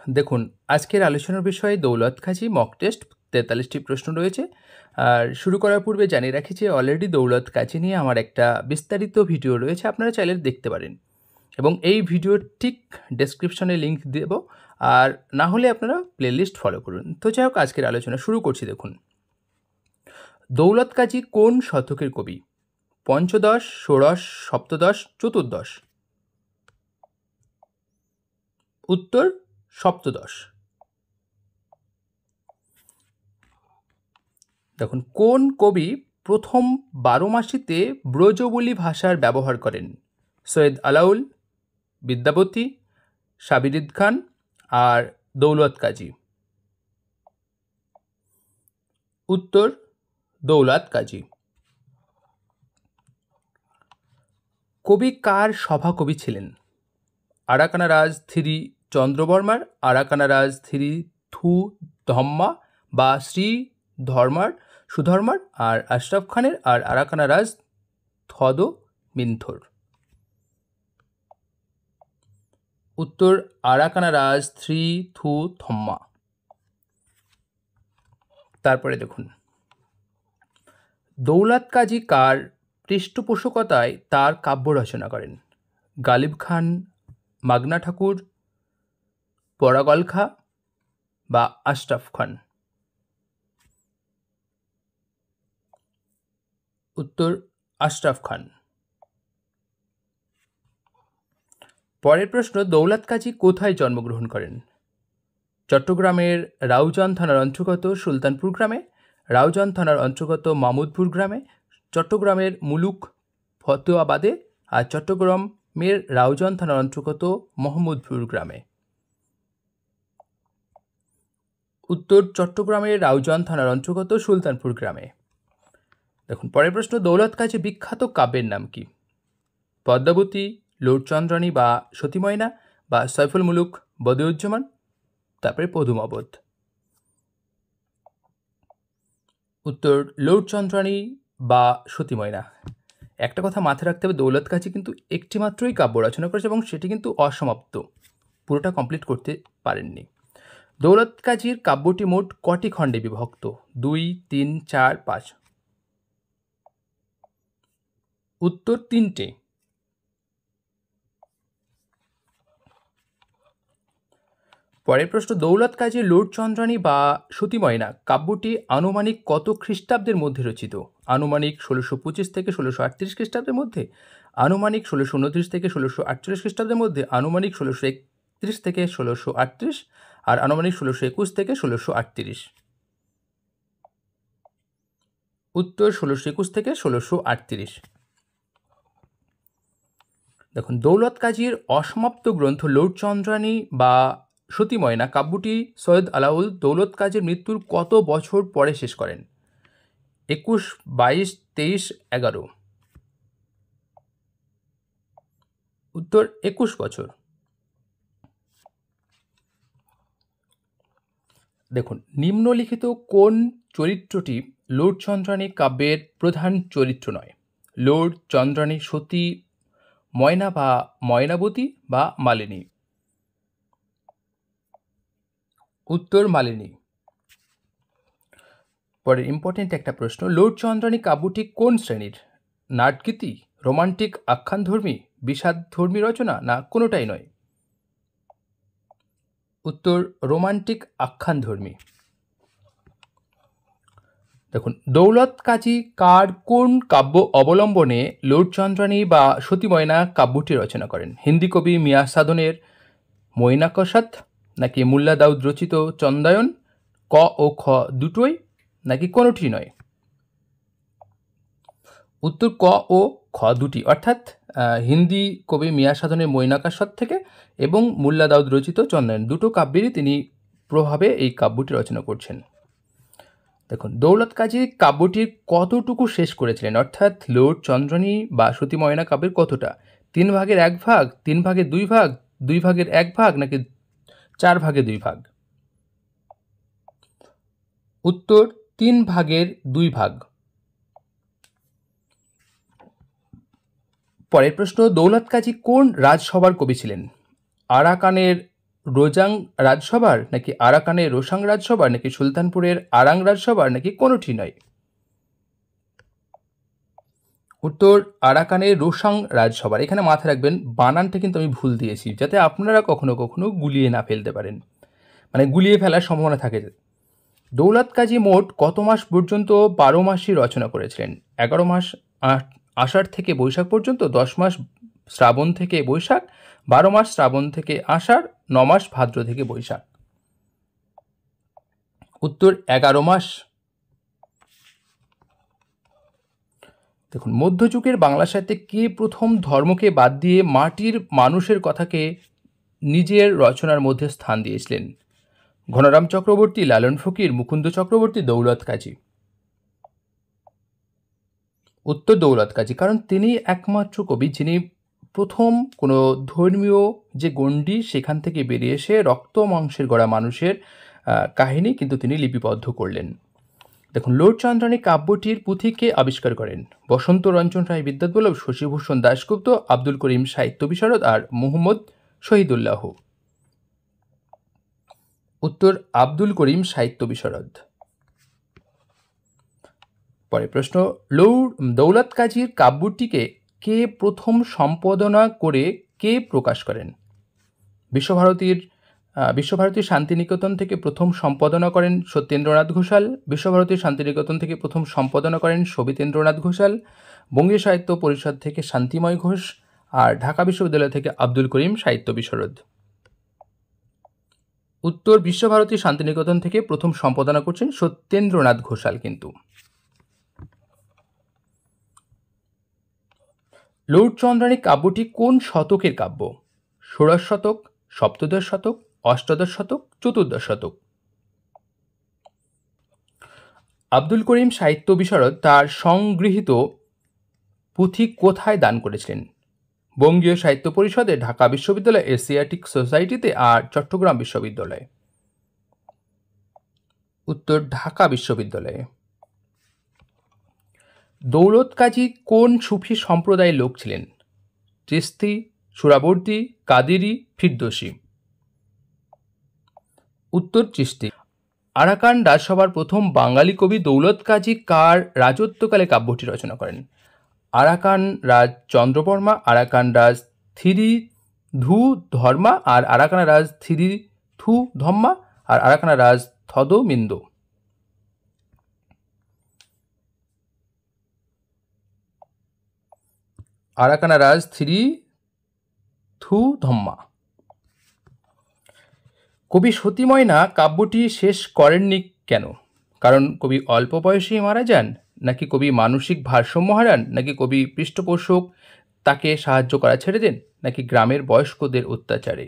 দেখুন, আজকের আলোচনার বিষয় দৌলত কাজী মক টেস্ট 43টি প্রশ্ন রয়েছে। আর শুরু করার পূর্বে জানিয়ে রাখি যে অলরেডি দৌলত কাজী নিয়ে আমার একটা বিস্তারিত ভিডিও রয়েছে, আপনারা চাইলে দেখতে পারেন এবং এই ভিডিওর ঠিক ডেসক্রিপশনে লিঙ্ক দেব, আর না হলে আপনারা প্লেলিস্ট ফলো করুন। তো যাই হোক, আজকের আলোচনা শুরু করছি। দেখুন, দৌলত কাজী কোন শতকের কবি? পঞ্চদশ, ষোড়শ, সপ্তদশ, চতুর্দশ? উত্তর সপ্তদশ। দেখুন, কোন কবি প্রথম 12 মাসিতে ব্রজবুলি ভাষার ব্যবহার করেন? সৈয়দ আলাউল, বিদ্যাপতি, সাবিরিদ খান আর দৌলত কাজী? উত্তর দৌলত কাজী। কবি কার সভাকবি ছিলেন? আরাকানা রাজ থিরি চন্দ্রবর্মার, আরাকানা রাজ থিরি থু ধম্মা বা শ্রী ধর্মার সুধর্মার, আর আশরাফ খানের, আর আরাকানা রাজ থদ মিন্থর? উত্তর আরাকানা রাজ থ্রি থু থম্মা। তারপরে দেখুন, দৌলত কাজী কার পৃষ্ঠপোষকতায় তার কাব্য রচনা করেন? গালিব খান, মাগনা ঠাকুর, পরাগল খা বা আশরাফ খান? উত্তর আশরাফ খান। পরের প্রশ্ন, দৌলত কাজী কোথায় জন্মগ্রহণ করেন? চট্টগ্রামের রাউজান থানার অন্তর্গত সুলতানপুর গ্রামে, রাউজান থানার অন্তর্গত মামুদপুর গ্রামে, চট্টগ্রামের মুলুক ফতুয়াবাদে, আর চট্টগ্রামের রাউজান থানার অন্তর্গত মোহাম্মদপুর গ্রামে? উত্তর চট্টগ্রামের রাউজান থানার অন্তর্গত সুলতানপুর গ্রামে। দেখুন, পরের প্রশ্ন, দৌলত কাজী বিখ্যাত কাব্যের নাম কি? পদ্মাবতী, লোটচন্দ্রানী বা সতী ময়না, বা সৈফুল মুলুক বদিউজ্জামান, তারপরে পদুমাবত? উত্তর লোটচন্দ্রানী বা সতী ময়না। একটা কথা মাথায় রাখতে হবে, দৌলত কাজী কিন্তু একটি মাত্রই কাব্য রচনা করেছে এবং সেটি কিন্তু অসমাপ্ত, পুরোটা কমপ্লিট করতে পারেননি। দৌলত কাজীর কাব্যটি মোট কটি খণ্ডে বিভক্ত? 2, 3, 4, 5? উত্তর 3টে। পরের প্রশ্ন, দৌলত কাজী লোটচন্দ্রানী বা সতী ময়না কাব্যটি আনুমানিক কত খ্রিস্টাব্দের মধ্যে রচিত? আনুমানিক 1625 থেকে 1638 খ্রিস্টাব্দের মধ্যে, আনুমানিক 1629 থেকে 1648 খ্রিস্টাব্দের মধ্যে, আনুমানিক 1631 থেকে 1638, আর আনুমানিক 1621 থেকে 1638? উত্তর 1621 থেকে 1638। দেখুন, দৌলত কাজীর অসমাপ্ত গ্রন্থ লোটচন্দ্রানী বা সতী ময়না কাব্যটি সৈয়দ আলাউল দৌলত কাজীর মৃত্যুর কত বছর পরে শেষ করেন? 21, 22, 23, 11? উত্তর 21 বছর। দেখুন, নিম্নলিখিত কোন চরিত্রটি লোটচন্দ্রানী কাব্যের প্রধান চরিত্র নয়? লোটচন্দ্রানী সতী ময়না বা ময়নাবতী বা মালিনী? উত্তর মালিনী। পরে ইম্পর্টেন্ট একটা প্রশ্ন, লোটচন্দ্রানী কাব্যটি কোন শ্রেণীর? নাটগীতি, রোমান্টিক আখ্যানধর্মী, বিষাদধর্মী রচনা, না কোনোটাই নয়? উত্তর রোমান্টিক আখ্যানধর্মী। দেখুন, দৌলত কাজী কার কোন কাব্য অবলম্বনে লোটচন্দ্রানী বা সতী ময়না কাব্যটি রচনা করেন? হিন্দি কবি মিয়া সাধনের মৈনাকসাত, নাকি মুল্লা দাউদ রচিত চন্দায়ন, ক ও খ দুটোই, নাকি কোনোটি নয়? উত্তর ক ও খ দুটি, অর্থাৎ হিন্দি কবি মিয়া সাধনের মৈনাকসাত থেকে এবং মুল্লা দাউদ রচিত চন্দায়ন দুটো কাব্যেরই তিনি প্রভাবে এই কাব্যটি রচনা করছেন। দেখুন, দৌলত কাজী কাব্যটির কতটুকু শেষ করেছিলেন, অর্থাৎ লোটচন্দ্রানী বা সতী ময়না কাব্যের কতটা? 3 ভাগের 1 ভাগ, 3 ভাগের 2 ভাগ, 2 ভাগের 1 ভাগ, নাকি 4 ভাগের 2 ভাগ? উত্তর 3 ভাগের 2 ভাগ। পরের প্রশ্ন, দৌলত কাজী কোন রাজসভার কবি ছিলেন? আরাকানের রোজাং রাজসভার, নাকি আরাকানের রোসাং রাজসভার, নাকি সুলতানপুরের আরাং রাজসভার, নাকি কোনোটি নয়? উত্তর আরাকানের রোসাং রাজসভার। এখানে মাথায় রাখবেন বানানটা কিন্তু আমি ভুল দিয়েছি, যাতে আপনারা কখনো কখনো গুলিয়ে না ফেলতে পারেন, মানে গুলিয়ে ফেলার সম্ভাবনা থাকে। দৌলত কাজী মোট কত মাস পর্যন্ত 12 মাসই রচনা করেছিলেন? 11 মাস আষাঢ় থেকে বৈশাখ পর্যন্ত, 10 মাস শ্রাবণ থেকে বৈশাখ, 12 মাস শ্রাবণ থেকে আষাঢ়, 9 মাস ভাদ্র থেকে বৈশাখ। উত্তর 11 মাস। দেখুন, মধ্যযুগের বাংলা সাহিত্যে কে প্রথম ধর্মকে বাদ দিয়ে মাটির মানুষের কথাকে নিজের রচনার মধ্যে স্থান দিয়েছিলেন? ঘনরাম চক্রবর্তী, লালন ফকির, মুকুন্দ চক্রবর্তী, দৌলত কাজী। উত্তর দৌলত কাজী, কারণ তিনি একমাত্র কবি যিনি প্রথম কোনো ধর্মীয় যে গণ্ডি সেখান থেকে বেরিয়ে এসে রক্ত মাংসের গড়া মানুষের কাহিনী কিন্তু তিনি লিপিবদ্ধ করলেন। দেখুন, লোড চন্দ্রানী কাব্যটির পুঁথিকে আবিষ্কার করেন? বসন্ত রঞ্জন রায় বিদ্যাবল্লভ, শশীভূষণ দাশগুপ্ত, আব্দুল করিম সাহিত্য বিশারদ আর মোহাম্মদ শহীদুল্লাহ। উত্তর আব্দুল করিম সাহিত্য বিশারদ। পরের প্রশ্ন, দৌলত কাজীর কাব্যটিকে কে প্রথম সম্পাদনা করে কে প্রকাশ করেন? বিশ্বভারতীর শান্তিনিকেতন থেকে প্রথম সম্পাদনা করেন সত্যেন্দ্রনাথ ঘোষাল, বিশ্বভারতীর শান্তিনিকেতন থেকে প্রথম সম্পাদনা করেন সবিতেন্দ্রনাথ ঘোষাল, বঙ্গীয় সাহিত্য পরিষদ থেকে শান্তিময় ঘোষ, আর ঢাকা বিশ্ববিদ্যালয় থেকে আব্দুল করিম সাহিত্য বিশারদ। উত্তর বিশ্বভারতী শান্তিনিকেতন থেকে প্রথম সম্পাদনা করছেন সত্যেন্দ্রনাথ ঘোষাল। কিন্তু লোড চন্দ্রানী কাব্যটি কোন শতকের কাব্য? ষোড়শ শতক, সপ্তদশ শতক, অষ্টাদশ শতক, চতুর্দশ শতক। আব্দুল করিম সাহিত্য বিশারদ তার সংগৃহীত পুঁথি কোথায় দান করেছিলেন? বঙ্গীয় সাহিত্য পরিষদে, ঢাকা বিশ্ববিদ্যালয়, এশিয়াটিক সোসাইটিতে, আর চট্টগ্রাম বিশ্ববিদ্যালয়ে। উত্তর ঢাকা বিশ্ববিদ্যালয়ে। দৌলত কাজী কোন সুফি সম্প্রদায়ের লোক ছিলেন? চিশতি, সুরাবর্দী, কাদেরি, ফিরদৌসী। উত্তর চিশতি। আরাকান রাজসভার প্রথম বাঙালি কবি দৌলত কাজী কার রাজত্বকালে কাব্যটি রচনা করেন? আরাকান রাজ চন্দ্রবর্মা, আরাকান রাজ থিরিধু ধর্মা, আর আরাকানা রাজ থিরিথু ধম্মা, আর আরাকানা রাজ থদমিন্দু। আরাকানা রাজ থিরিথু ধম্মা। কবি সতীময়না কাব্যটি শেষ করেননি কেন? কারণ কবি অল্প বয়সেই মারা যান, নাকি কবি মানসিক ভারসাম্য হারান, নাকি কবি পৃষ্ঠপোষক তাকে সাহায্য করা ছেড়ে দেন, নাকি গ্রামের বয়স্কদের অত্যাচারে?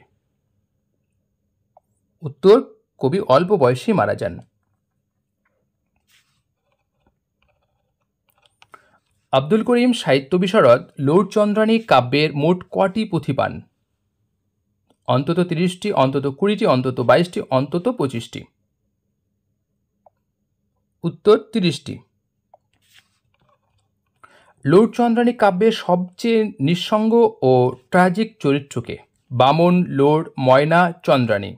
উত্তর কবি অল্প বয়সেই মারা যান। আব্দুল করিম সাহিত্য বিশারদ লোড চন্দ্রানী কাব্যের মোট কটি পুঁথি পান? অন্তত 30টি, অন্তত 20টি, অন্তত 22টি, অন্তত 25টি। উত্তর 30টি। লোড চন্দ্রানী কাব্যের সবচেয়ে নিঃসঙ্গ ও ট্র্যাজিক চরিত্রকে? বামন, লোড, ময়না, চন্দ্রানী।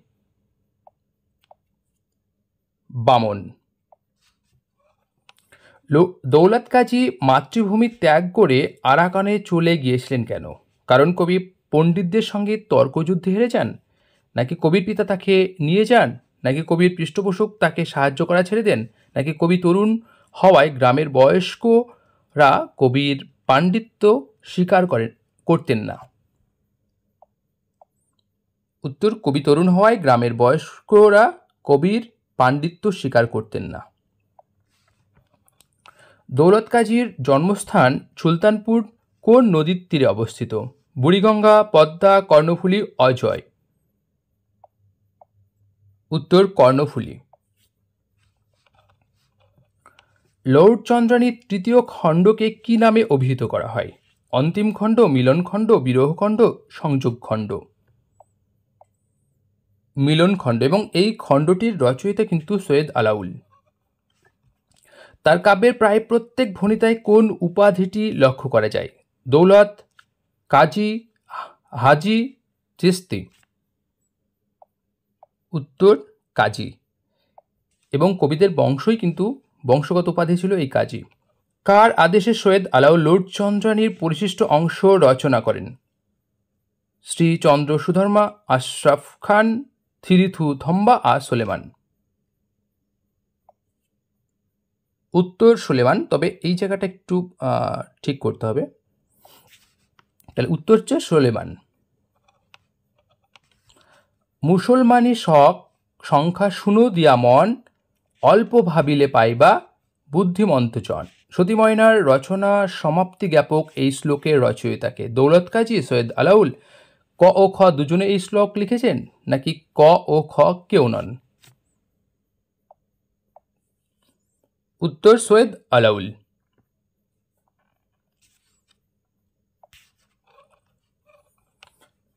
বামন। দৌলত কাজী মাতৃভূমি ত্যাগ করে আরাকানে চলে গিয়েছিলেন কেন? কারণ কবি পণ্ডিতদের সঙ্গে তর্কযুদ্ধে হেরে যান, নাকি কবির পিতা তাকে নিয়ে যান, নাকি কবির পৃষ্ঠপোষক তাকে সাহায্য করা ছেড়ে দেন, নাকি কবি তরুণ হওয়ায় গ্রামের বয়স্করা কবির পাণ্ডিত্য স্বীকার করতেন না? উত্তর কবি তরুণ হওয়ায় গ্রামের বয়স্করা কবির পাণ্ডিত্য স্বীকার করতেন না। দৌলত কাজীর জন্মস্থান সুলতানপুর কোন নদীর তীরে অবস্থিত? বুড়িগঙ্গা, পদ্মা, কর্ণফুলী, অজয়। উত্তর কর্ণফুলী। লোড চন্দ্রানীর তৃতীয় খণ্ডকে কি নামে অভিহিত করা হয়? অন্তিম খণ্ড, মিলন খণ্ড, বিরহ খণ্ড, সংযোগ খণ্ড। মিলন খণ্ড। এবং এই খণ্ডটির রচয়িতা কিন্তু সৈয়দ আলাউল। তার কাব্যের প্রায় প্রত্যেক ভণিতায় কোন উপাধিটি লক্ষ্য করা যায়? দৌলত, কাজী, হাজি, চিশতি। উত্তর কাজী, এবং কবিদের বংশই কিন্তু বংশগত উপাধি ছিল এই কাজী। কার আদেশে সৈয়দ আলাউল লর্ড চন্দ্রানীর পরিশিষ্ট অংশ রচনা করেন? শ্রী চন্দ্র সুধর্মা, আশরাফ খান, থিরিথু থম্বা আর সোলেমান। উত্তর সোলেমান, তবে এই জায়গাটা একটু ঠিক করতে হবে, তাহলে উত্তর হচ্ছে সোলেমান। মুসলমানি শখ সংখ্যা শুনো দিয়া মন, অল্প ভাবিলে পাইবা বুদ্ধিমন্ত জন। সতী ময়নার রচনা সমাপ্তি জ্ঞাপক এই শ্লোকের রচয়িতাকে? দৌলত কাজী, সৈয়দ আলাউল। ক ও খ দুজনে এই শ্লোক লিখেছেন, নাকি ক ও খ কেউ নন? উত্তর সৈয়দ আলাউল।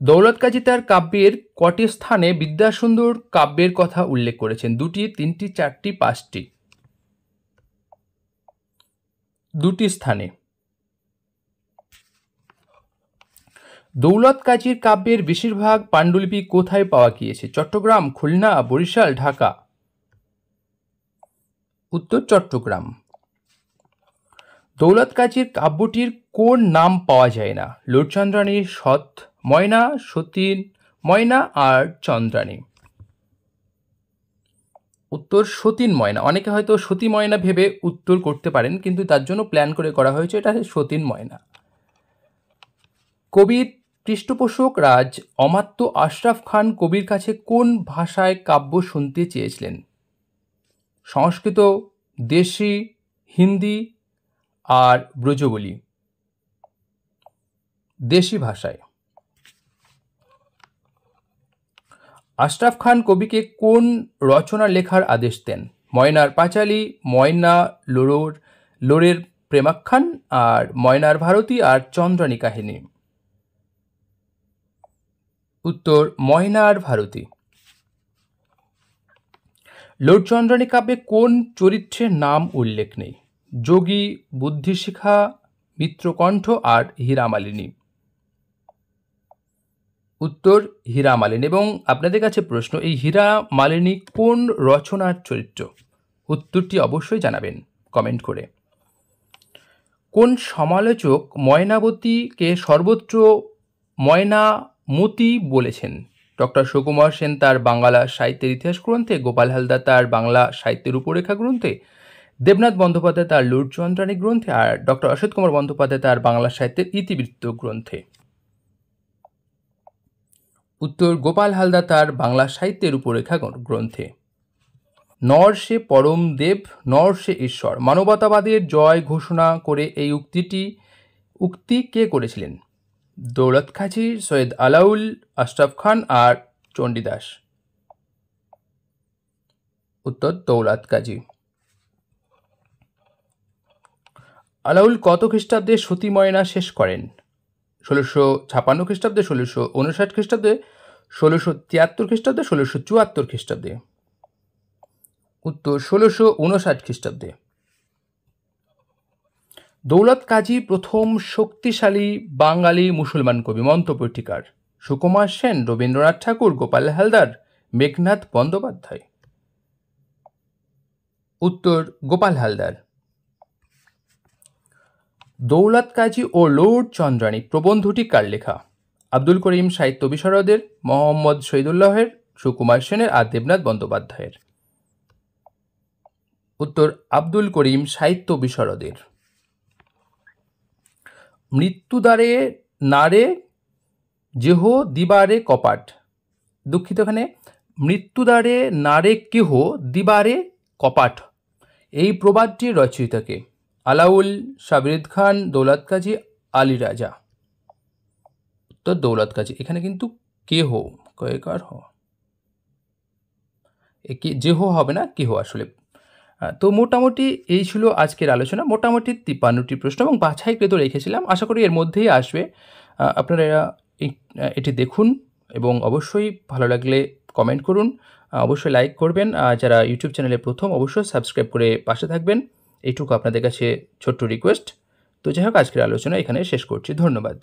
দৌলত কাজী তার কাব্যের কটি স্থানে বিদ্যাসুন্দর কাব্যের কথা উল্লেখ করেছেন? 2টি, 3টি, 4টি, 5টি? 2টি স্থানে। দৌলত কাজীর কাব্যের বেশিরভাগ পাণ্ডুলিপি কোথায় পাওয়া গিয়েছে? চট্টগ্রাম, খুলনা, বরিশাল, ঢাকা? উত্তর চট্টগ্রাম। দৌলত কাজীর কাব্যটির কোন নাম পাওয়া যায় না? লর্ড চন্দ্রানী, সৎ ময়না, সতীন ময়না আর চন্দ্রানী? উত্তর সতীন ময়না। অনেকে হয়তো সতী ময়না ভেবে উত্তর করতে পারেন, কিন্তু তার জন্য প্ল্যান করে করা হয়েছে, এটা সতীন ময়না। কবির পৃষ্ঠপোষক রাজ অমাত্য আশরাফ খান কবির কাছে কোন ভাষায় কাব্য শুনতে চেয়েছিলেন? সংস্কৃত, দেশি, হিন্দি আর ব্রজবলি? দেশি ভাষায়। আশরাফ খান কবিকে কোন রচনা লেখার আদেশ দেন? ময়নার পাঁচালী, ময়না লোরের প্রেমাখ্যান আর ময়নার ভারতী আর চন্দ্রানী কাহিনী? উত্তর ময়নার ভারতী। লর্ড চন্দ্রানী কাব্যে কোন চরিত্রের নাম উল্লেখ নেই? যোগী, বুদ্ধিশিখা, মিত্রকণ্ঠ আর হীরামালিনী? উত্তর হীরামালিনী। এবং আপনাদের কাছে প্রশ্ন, এই হীরামালিনী কোন রচনার চরিত্র? উত্তরটি অবশ্যই জানাবেন কমেন্ট করে। কোন সমালোচক ময়নাবতীকে সর্বত্র ময়নামতি বলেছেন? ডক্টর সুকুমার সেন তার বাংলা সাহিত্যের ইতিহাস গ্রন্থে, গোপাল হালদার তার বাংলা সাহিত্যের রূপরেখা গ্রন্থে, দেবনাথ বন্দ্যোপাধ্যায় তার লর্ড চন্দ্রানী গ্রন্থে আর ডক্টর অসিত কুমার বন্দ্যোপাধ্যায় তার বাংলা সাহিত্যের ইতিবৃত্ত গ্রন্থে? উত্তর গোপাল হালদার তার বাংলা সাহিত্যের রূপরেখা গ্রন্থে। নর সে পরম দেব, নর সে ঈশ্বর, মানবতাবাদের জয় ঘোষণা করে এই উক্তি কে করেছিলেন? দৌলত কাজী, সৈয়দ আলাউল, আশরাফ খান আর চণ্ডীদাস? উত্তর দৌলত কাজী। আলাউল কত খ্রিস্টাব্দে সতী ময়না শেষ করেন? 1656 খ্রিস্টাব্দে, 1659 খ্রিস্টাব্দে, 1673 খ্রিস্টাব্দে, 1674 খ্রিস্টাব্দে? উত্তর 1659 খ্রিস্টাব্দে। দৌলত কাজী প্রথম শক্তিশালী বাঙালি মুসলমান কবি? মন্তব্যটি কার? সুকুমার সেন, রবীন্দ্রনাথ ঠাকুর, গোপাল হালদার, মেঘনাথ বন্দ্যোপাধ্যায়? উত্তর গোপাল হালদার। দৌলত কাজী ও লর্ড চন্দ্রানী প্রবন্ধটি কার লেখা? আব্দুল করিম সাহিত্য বিশারদের, মোহাম্মদ শহীদুল্লাহের, সুকুমার সেনের আর দেবনাথ বন্দ্যোপাধ্যায়ের? উত্তর আব্দুল করিম সাহিত্য বিশারদের। মৃত্যুদ্বারে নারে যেহ দিবারে কপাট, দুঃখিত, এখানে মৃত্যুদ্বারে নারে কেহ দিবারে কপাট, এই প্রবাদটির রচয়িতাকে? আলাউল, সাবির খান, দৌলত কাজী, আলী রাজা? উত্তর দৌলত কাজী। এখানে কিন্তু কেহ কয়েকার যেহ হবে না, কেহ আসলে। তো মোটামুটি এই ছিল আজকের আলোচনা। মোটামুটি 53টি প্রশ্ন এবং বাছাইকৃত রেখেছিলাম, আশা করি এর মধ্যেই আসবে। আপনারা এটি দেখুন এবং অবশ্যই ভালো লাগলে কমেন্ট করুন, অবশ্যই লাইক করবেন। যারা ইউটিউব চ্যানেলে প্রথম, অবশ্যই সাবস্ক্রাইব করে পাশে থাকবেন, এইটুকু আপনাদের কাছে ছোট্ট রিকোয়েস্ট। তো যাই হোক, আজকের আলোচনা এখানে শেষ করছি। ধন্যবাদ।